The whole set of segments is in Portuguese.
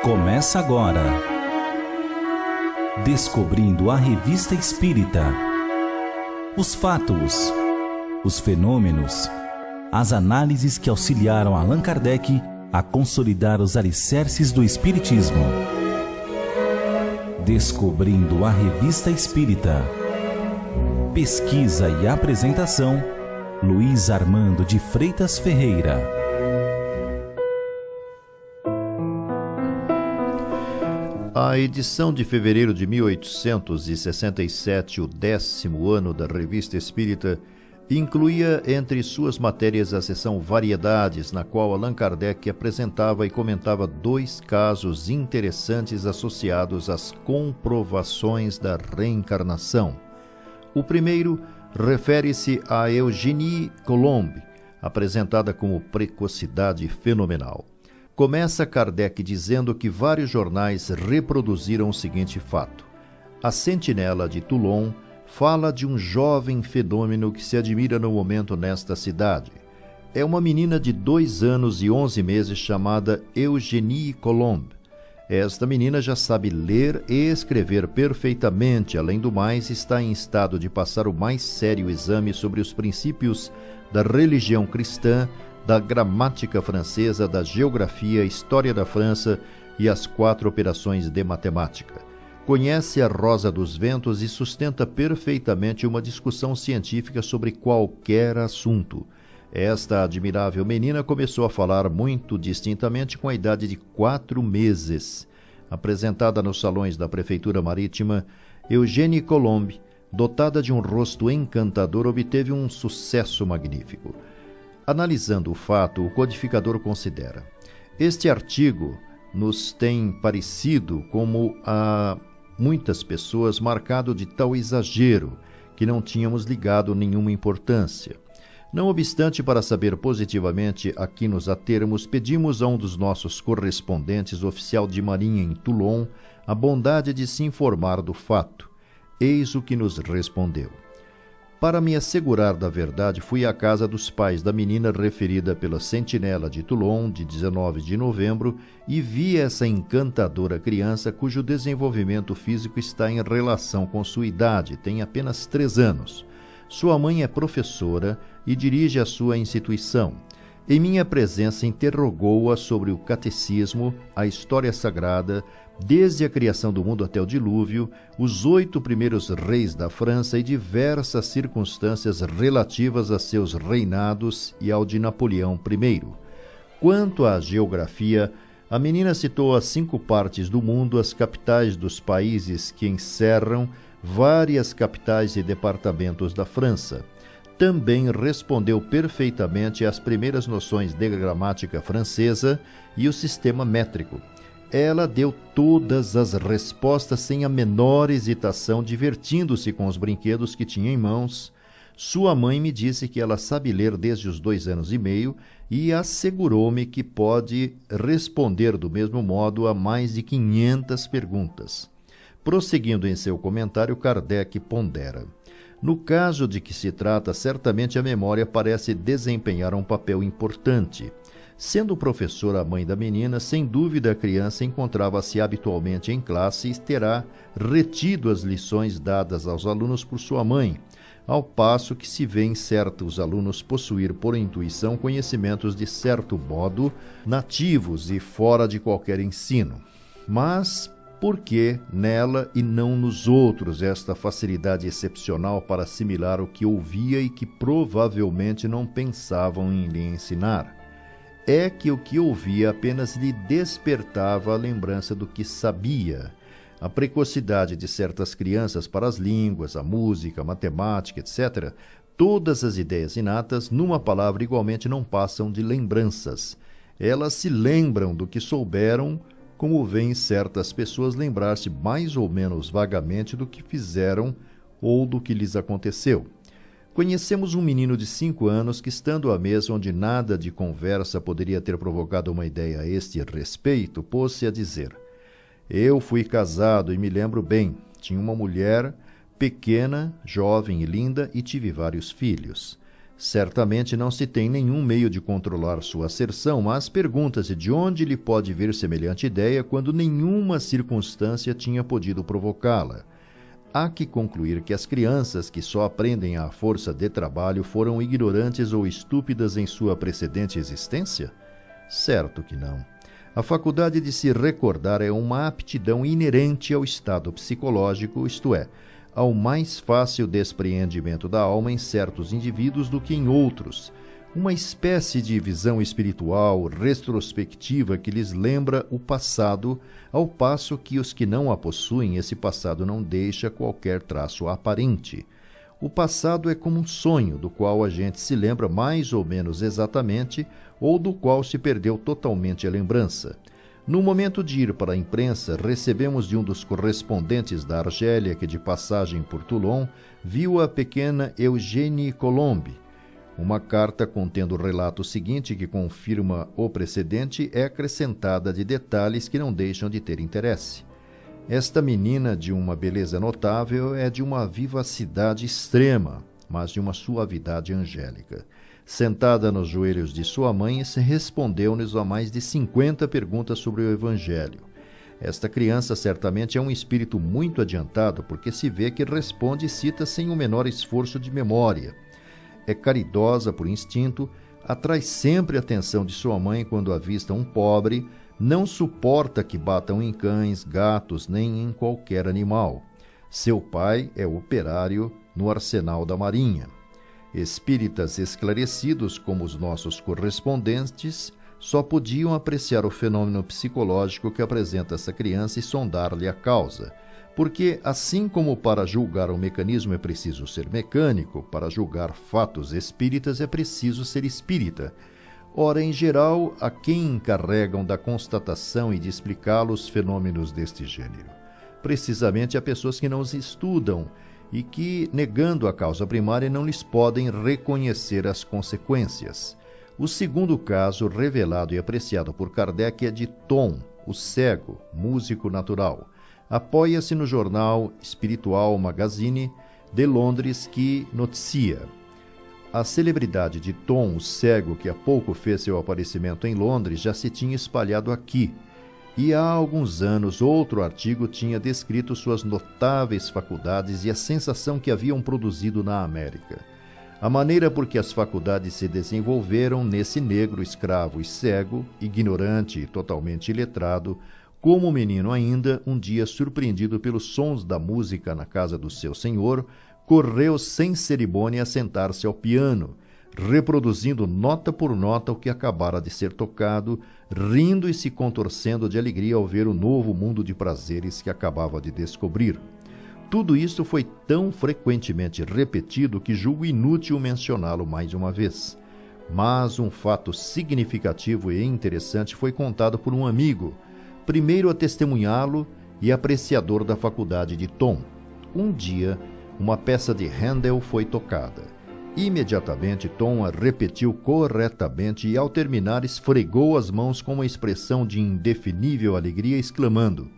Começa agora. Descobrindo a Revista Espírita. Os fatos, os fenômenos, as análises que auxiliaram Allan Kardec a consolidar os alicerces do Espiritismo. Descobrindo a Revista Espírita. Pesquisa e apresentação, Luiz Armando de Freitas Ferreira. A edição de fevereiro de 1867, o 10º ano da Revista Espírita, incluía entre suas matérias a seção Variedades, na qual Allan Kardec apresentava e comentava 2 casos interessantes associados às comprovações da reencarnação. O primeiro refere-se a Eugénie Colomb, apresentada como precocidade fenomenal. Começa Kardec dizendo que vários jornais reproduziram o seguinte fato. A Sentinela de Toulon fala de um jovem fenômeno que se admira no momento nesta cidade. É uma menina de 2 anos e 11 meses chamada Eugénie Colomb. Esta menina já sabe ler e escrever perfeitamente, além do mais, está em estado de passar o mais sério exame sobre os princípios da religião cristã, da gramática francesa, da geografia, história da França e as 4 operações de matemática. Conhece a Rosa dos Ventos e sustenta perfeitamente uma discussão científica sobre qualquer assunto. Esta admirável menina começou a falar muito distintamente com a idade de 4 meses. Apresentada nos salões da Prefeitura Marítima, Eugénie Colomb, dotada de um rosto encantador, obteve um sucesso magnífico. Analisando o fato, o codificador considera: este artigo nos tem parecido, como a muitas pessoas, marcado de tal exagero que não tínhamos ligado nenhuma importância. Não obstante, para saber positivamente a que nos atermos, pedimos a um dos nossos correspondentes, oficial de marinha em Toulon, a bondade de se informar do fato. Eis o que nos respondeu. Para me assegurar da verdade, fui à casa dos pais da menina referida pela Sentinela de Toulon, de 19 de novembro, e vi essa encantadora criança cujo desenvolvimento físico está em relação com sua idade, tem apenas 3 anos. Sua mãe é professora e dirige a sua instituição. Em minha presença, interrogou-a sobre o catecismo, a história sagrada, desde a criação do mundo até o dilúvio, os 8 primeiros reis da França e diversas circunstâncias relativas a seus reinados e ao de Napoleão I. Quanto à geografia, a menina citou as 5 partes do mundo, as capitais dos países que encerram várias capitais e departamentos da França. Também respondeu perfeitamente às primeiras noções de gramática francesa e o sistema métrico. Ela deu todas as respostas sem a menor hesitação, divertindo-se com os brinquedos que tinha em mãos. Sua mãe me disse que ela sabe ler desde os 2 anos e meio e assegurou-me que pode responder do mesmo modo a mais de 500 perguntas. Prosseguindo em seu comentário, Kardec pondera: no caso de que se trata, certamente a memória parece desempenhar um papel importante. Sendo professora a mãe da menina, sem dúvida a criança encontrava-se habitualmente em classe e terá retido as lições dadas aos alunos por sua mãe, ao passo que se vêem certos alunos possuir por intuição conhecimentos de certo modo nativos e fora de qualquer ensino. Mas por que nela e não nos outros esta facilidade excepcional para assimilar o que ouvia e que provavelmente não pensavam em lhe ensinar? É que o que ouvia apenas lhe despertava a lembrança do que sabia. A precocidade de certas crianças para as línguas, a música, a matemática, etc., todas as ideias inatas, numa palavra, igualmente não passam de lembranças. Elas se lembram do que souberam, como veem certas pessoas lembrar-se mais ou menos vagamente do que fizeram ou do que lhes aconteceu. Conhecemos um menino de 5 anos que, estando à mesa onde nada de conversa poderia ter provocado uma ideia a este respeito, pôs-se a dizer: eu fui casado e me lembro bem, tinha uma mulher pequena, jovem e linda, e tive vários filhos. Certamente não se tem nenhum meio de controlar sua asserção, mas pergunta-se de onde lhe pode vir semelhante ideia quando nenhuma circunstância tinha podido provocá-la. Há que concluir que as crianças que só aprendem à força de trabalho foram ignorantes ou estúpidas em sua precedente existência? Certo que não. A faculdade de se recordar é uma aptidão inerente ao estado psicológico, isto é, ao mais fácil despreendimento da alma em certos indivíduos do que em outros, uma espécie de visão espiritual retrospectiva que lhes lembra o passado, ao passo que os que não a possuem, esse passado não deixa qualquer traço aparente. O passado é como um sonho, do qual a gente se lembra mais ou menos exatamente, ou do qual se perdeu totalmente a lembrança. No momento de ir para a imprensa, recebemos de um dos correspondentes da Argélia, que de passagem por Toulon, viu a pequena Eugénie Colombe. Uma carta contendo o relato seguinte, que confirma o precedente, é acrescentada de detalhes que não deixam de ter interesse. Esta menina, de uma beleza notável, é de uma vivacidade extrema, mas de uma suavidade angélica. Sentada nos joelhos de sua mãe, se respondeu-nos a mais de 50 perguntas sobre o Evangelho. Esta criança certamente é um espírito muito adiantado, porque se vê que responde e cita sem o menor esforço de memória. É caridosa por instinto, atrai sempre a atenção de sua mãe quando avista um pobre, não suporta que batam em cães, gatos, nem em qualquer animal. Seu pai é operário no arsenal da Marinha. Espíritas esclarecidos, como os nossos correspondentes, só podiam apreciar o fenômeno psicológico que apresenta essa criança e sondar-lhe a causa, porque, assim como para julgar o mecanismo é preciso ser mecânico, para julgar fatos espíritas é preciso ser espírita. Ora, em geral, a quem encarregam da constatação e de explicá-los os fenômenos deste gênero? Precisamente a pessoas que não os estudam, e que, negando a causa primária, não lhes podem reconhecer as consequências. O segundo caso, revelado e apreciado por Kardec, é de Tom, o cego, músico natural. Apoia-se no jornal Spiritual Magazine de Londres, que noticia: a celebridade de Tom, o cego, que há pouco fez seu aparecimento em Londres, já se tinha espalhado aqui. E há alguns anos outro artigo tinha descrito suas notáveis faculdades e a sensação que haviam produzido na América. A maneira por que as faculdades se desenvolveram nesse negro escravo e cego, ignorante e totalmente iletrado, como menino ainda, um dia surpreendido pelos sons da música na casa do seu senhor, correu sem cerimônia a sentar-se ao piano, reproduzindo nota por nota o que acabara de ser tocado, rindo e se contorcendo de alegria ao ver o novo mundo de prazeres que acabava de descobrir. Tudo isso foi tão frequentemente repetido que julgo inútil mencioná-lo mais uma vez. Mas um fato significativo e interessante foi contado por um amigo, primeiro a testemunhá-lo e apreciador da faculdade de Tom. Um dia, uma peça de Handel foi tocada. Imediatamente, Tom a repetiu corretamente e, ao terminar, esfregou as mãos com uma expressão de indefinível alegria, exclamando: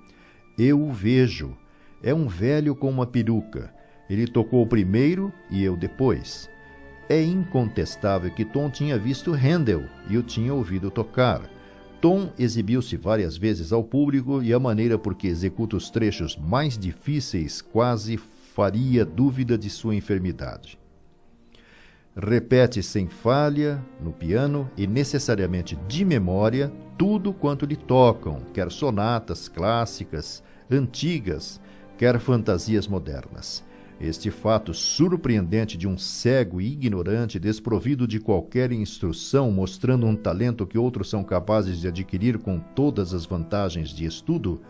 "Eu o vejo. É um velho com uma peruca. Ele tocou primeiro e eu depois." É incontestável que Tom tinha visto Handel e o tinha ouvido tocar. Tom exibiu-se várias vezes ao público e a maneira por que executa os trechos mais difíceis quase faria dúvida de sua enfermidade. Repete sem falha no piano e necessariamente de memória tudo quanto lhe tocam, quer sonatas clássicas, antigas, quer fantasias modernas. Este fato surpreendente de um cego e ignorante, desprovido de qualquer instrução, mostrando um talento que outros são capazes de adquirir com todas as vantagens de estudo,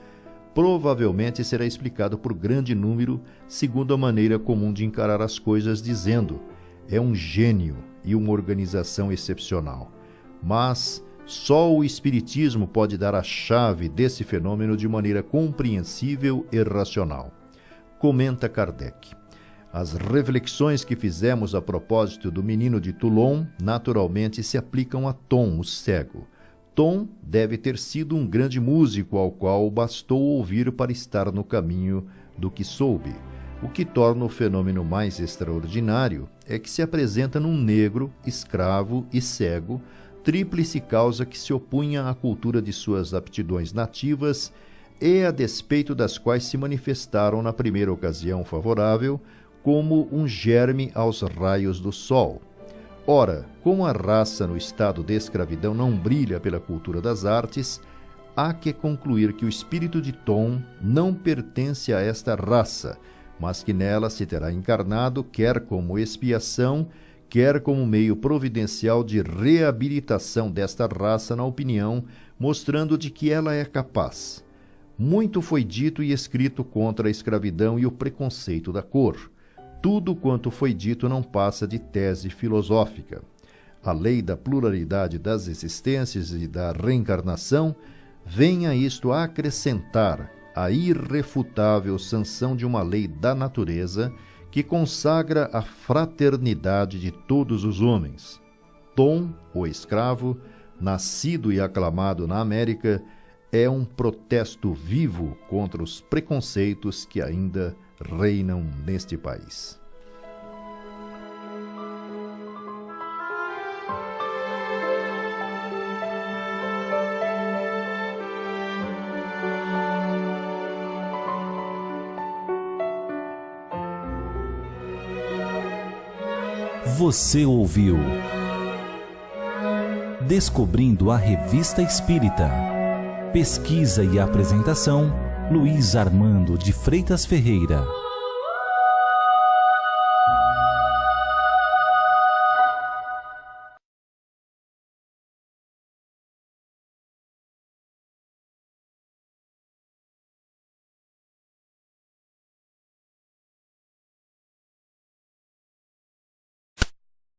provavelmente será explicado por grande número, segundo a maneira comum de encarar as coisas, dizendo: é um gênio e uma organização excepcional. Mas só o Espiritismo pode dar a chave desse fenômeno de maneira compreensível e racional. Comenta Kardec: as reflexões que fizemos a propósito do menino de Toulon naturalmente se aplicam a Tom, o cego. Tom deve ter sido um grande músico ao qual bastou ouvir para estar no caminho do que soube. O que torna o fenômeno mais extraordinário é que se apresenta num negro, escravo e cego, tríplice causa que se opunha à cultura de suas aptidões nativas e a despeito das quais se manifestaram na primeira ocasião favorável como um germe aos raios do sol. Ora, como a raça no estado de escravidão não brilha pela cultura das artes, há que concluir que o espírito de Tom não pertence a esta raça, mas que nela se terá encarnado quer como expiação, quer como meio providencial de reabilitação desta raça na opinião, mostrando de que ela é capaz. Muito foi dito e escrito contra a escravidão e o preconceito da cor. Tudo quanto foi dito não passa de tese filosófica. A lei da pluralidade das existências e da reencarnação vem a isto a acrescentar a irrefutável sanção de uma lei da natureza que consagra a fraternidade de todos os homens. Tom, o escravo, nascido e aclamado na América, é um protesto vivo contra os preconceitos que ainda reinam neste país. Você ouviu Descobrindo a Revista Espírita. Pesquisa e apresentação, Luiz Armando de Freitas Ferreira.